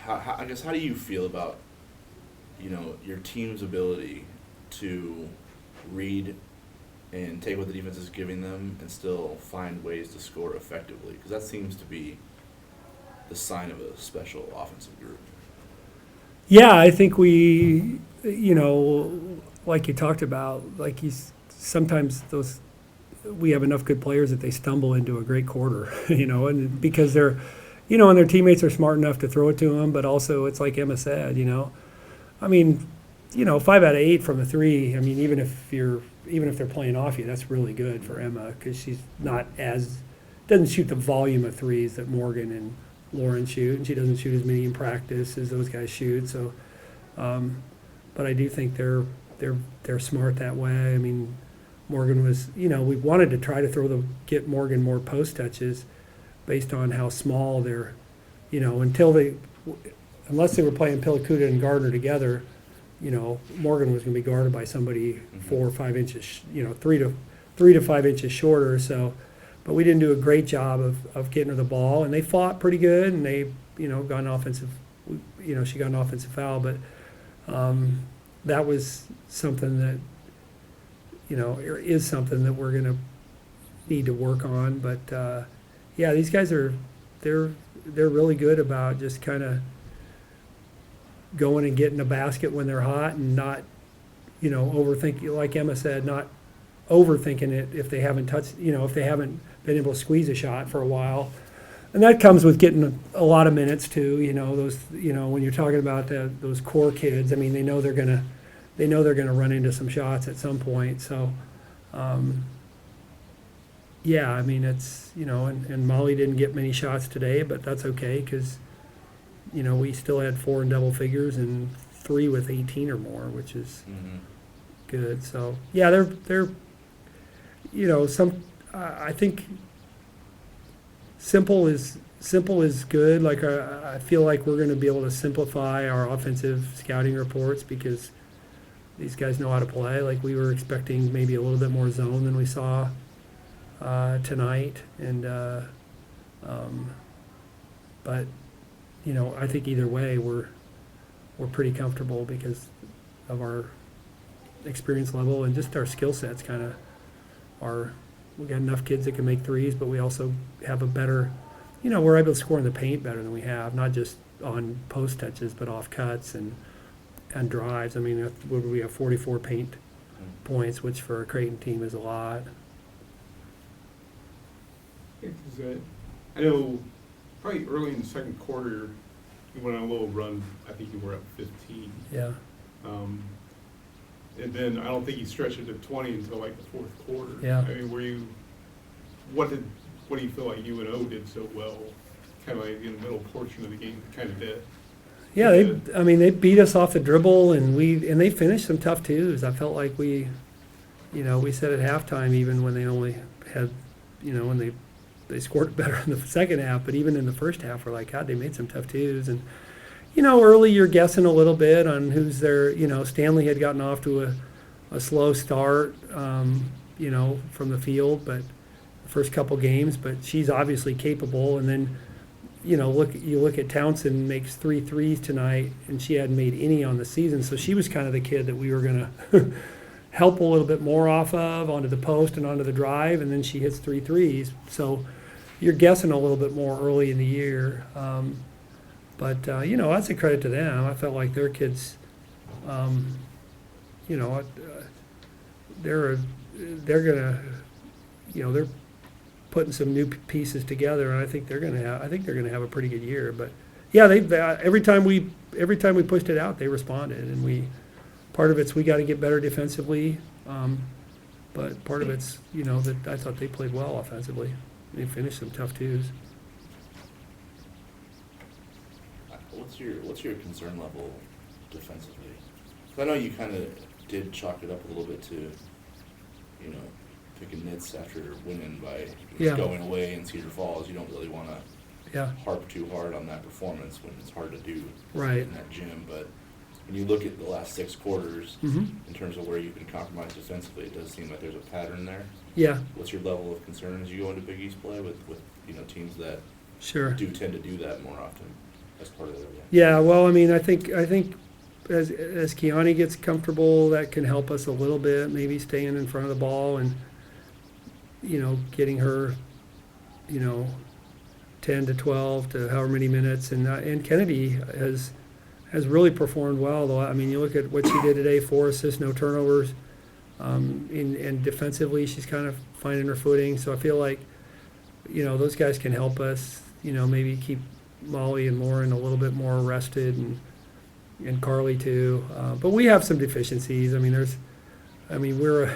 I guess how do you feel about your team's ability to read and take what the defense is giving them and still find ways to score effectively? Because that seems to be the sign of a special offensive group. Yeah, I think we, like you talked about, sometimes we have enough good players that they stumble into a great quarter, and because they're, and their teammates are smart enough to throw it to them, but also it's like Emma said, I mean, 5 out of 8 from the three. I mean, even if they're playing off you, that's really good for Emma because she's doesn't shoot the volume of threes that Morgan and Lauren shoot, and she doesn't shoot as many in practice as those guys shoot. So, but I do think they're smart that way. I mean, Morgan was, we wanted to try to get Morgan more post touches, based on how small they're, unless they were playing Pilicuda and Gardner together, Morgan was going to be guarded by somebody 4 or 5 inches, 3 to 5 inches shorter. So, but we didn't do a great job of getting her the ball, and they fought pretty good, and they, got an offensive, she got an offensive foul, but that was something that, is something that we're going to need to work on. But yeah, these guys they're really good about just kind of going and getting a basket when they're hot and not, overthinking, like Emma said, not overthinking it if they haven't if they haven't been able to squeeze a shot for a while. And that comes with getting a lot of minutes too, those, when you're talking about those core kids, I mean, they know they're going to run into some shots at some point. So, yeah, I mean, it's, and Molly didn't get many shots today, but that's okay because, we still had 4 in double figures and 3 with 18 or more, which is good. So, yeah, they're I think simple is good. Like, I feel like we're going to be able to simplify our offensive scouting reports because these guys know how to play. Like, we were expecting maybe a little bit more zone than we saw tonight, and but I think either way we're pretty comfortable because of our experience level and just our skill sets. Kind of we got enough kids that can make threes, but we also have a better, we're able to score in the paint better than we have, not just on post touches, but off cuts and drives. I mean, we have 44 paint points, which for a Creighton team is a lot. I know probably early in the second quarter, you went on a little run. I think you were up 15. Yeah. And then I don't think you stretched it to 20 until like the fourth quarter. Yeah. I mean, what do you feel like UNO did so well, kind of like in the middle portion of the game, kind of did? Yeah, they beat us off the dribble, and they finished some tough twos. I felt like we said at halftime, even when they only had, when they scored better in the second half, but even in the first half, we're like, God, they made some tough twos. And, early you're guessing a little bit on who's there. Stanley had gotten off to a slow start, from the field, but the first couple games, but she's obviously capable. And then, you look at Townsend makes 3 threes tonight, and she hadn't made any on the season, so she was kind of the kid that we were going to help a little bit more off of onto the post and onto the drive, and then she hits 3 threes. So you're guessing a little bit more early in the year. But that's a credit to them. I felt like their kids, they're gonna, they're putting some new pieces together, and I think they're gonna have a pretty good year. But yeah, they every time we pushed it out, they responded, and part of it's we got to get better defensively, but part of it's that I thought they played well offensively. They finished some tough twos. What's your concern level defensively? I know you kind of did chalk it up a little bit to, picking nits after winning by going away in Cedar Falls. You don't really want to harp too hard on that performance when it's hard to do in that gym. But when you look at the last 6 quarters, in terms of where you've been compromised defensively, it does seem like there's a pattern there. Yeah. What's your level of concern as you go into Big East play with teams that Sure do tend to do that more often? as part of the yeah. Yeah, well, I mean, I think as Kiani gets comfortable, that can help us a little bit, maybe staying in front of the ball and, getting her, 10 to 12 to however many minutes. And Kennedy has really performed well, though. I mean, you look at what she did today, 4 assists, no turnovers. And defensively, she's kind of finding her footing. So I feel like, those guys can help us, maybe keep Molly and Lauren a little bit more rested, and Carly too. But we have some deficiencies. I mean, we're a,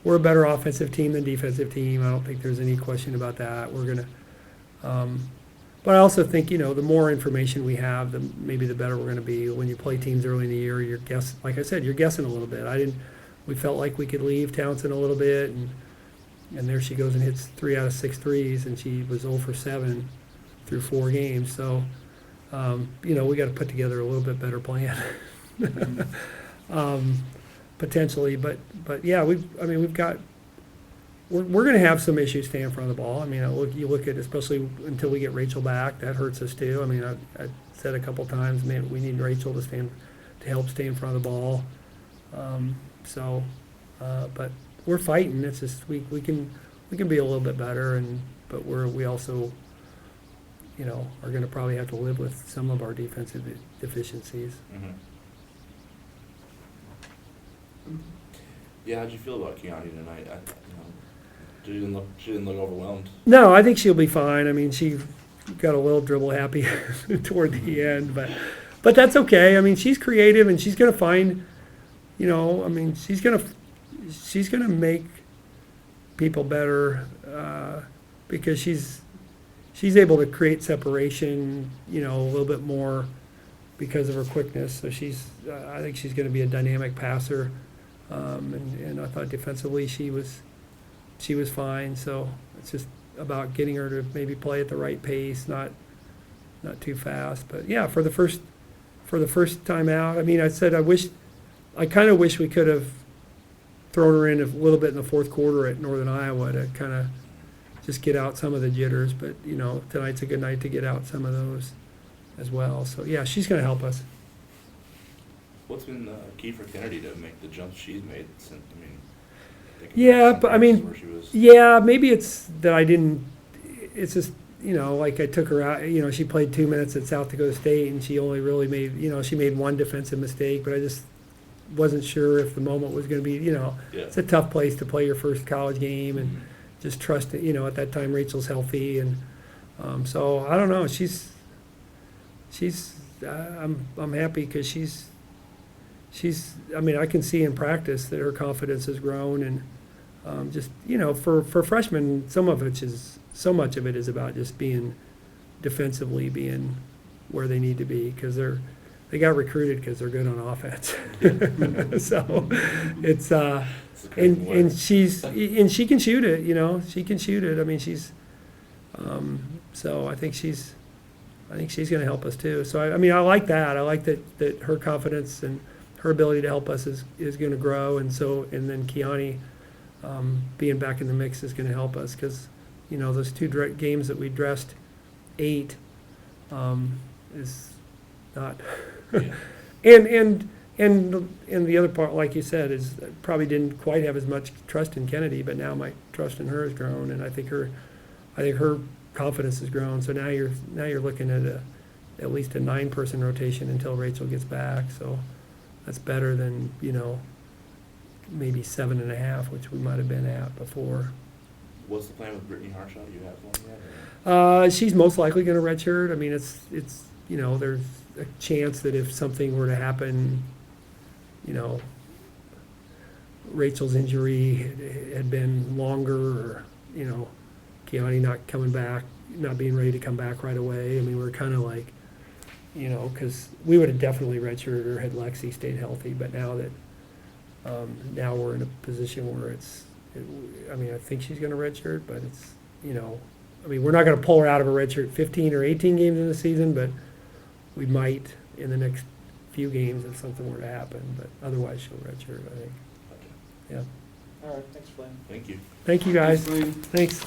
we're a better offensive team than defensive team. I don't think there's any question about that. We're gonna, but I also think, the more information we have, maybe the better we're gonna be. When you play teams early in the year, like I said, you're guessing a little bit. We felt like we could leave Townsend a little bit, and there she goes and hits 3 out of 6 threes, and she was 0 for 7 through 4 games. So, we got to put together a little bit better plan, potentially. But yeah, we're going to have some issues staying in front of the ball. I mean, you look at, especially until we get Rachel back, that hurts us too. I mean, I said a couple times, man, we need Rachel to help stay in front of the ball. But we're fighting. It's just we can be a little bit better, but we also, are going to probably have to live with some of our defensive deficiencies. Mm-hmm. Yeah, how'd you feel about Kiani tonight? She didn't look overwhelmed. No, I think she'll be fine. I mean, she got a little dribble happy toward the end, but that's okay. I mean, she's creative, and she's going to find. She's gonna make people better because she's able to create separation, a little bit more because of her quickness. So I think she's going to be a dynamic passer, and I thought defensively she was fine. So it's just about getting her to maybe play at the right pace, not too fast. But yeah, for the first time out, I mean, I kind of wish we could have thrown her in a little bit in the fourth quarter at Northern Iowa to kind of just get out some of the jitters. But, tonight's a good night to get out some of those as well. So, yeah, she's going to help us. What's been key for Kennedy to make the jumps she's made since, maybe it's that it's just, like I took her out, she played 2 minutes at South Dakota State, and she only really made, she made one defensive mistake, but I just wasn't sure if the moment was going to be, It's a tough place to play your first college game, and just trust it. At that time Rachel's healthy, and so I don't know. I'm happy because she's. I mean, I can see in practice that her confidence has grown, and just for freshmen, so much of it is about just being defensively being where they need to be, because they got recruited because they're good on offense. So it's and she can shoot it. She can shoot it. I mean, she's so I think she's going to help us too. So I like that. I like that her confidence and her ability to help us is going to grow, and then Kiani being back in the mix is going to help us, because those 2 games that we dressed 8 is not. Yeah. And the other part, like you said, is probably didn't quite have as much trust in Kennedy, but now my trust in her has grown, and I think her confidence has grown. So now you're looking at at least a 9-person rotation until Rachel gets back. So that's better than maybe 7.5, which we might have been at before. What's the plan with Brittany Harshaw? You have one yet? She's most likely going to redshirt. I mean, it's there's a chance that if something were to happen, Rachel's injury had been longer, or Kiani not coming back, not being ready to come back right away. I mean, we're kind of like, because we would have definitely redshirted her had Lexi stayed healthy. But now that now we're in a position where I think she's going to redshirt, but it's we're not going to pull her out of a redshirt 15 or 18 games in the season, but we might in the next few games if something were to happen. But otherwise, she'll redshirt, I think. Okay. Yeah. All right, thanks, Blaine. Thank you. Thank you, guys. Thanks, Blaine. Thanks.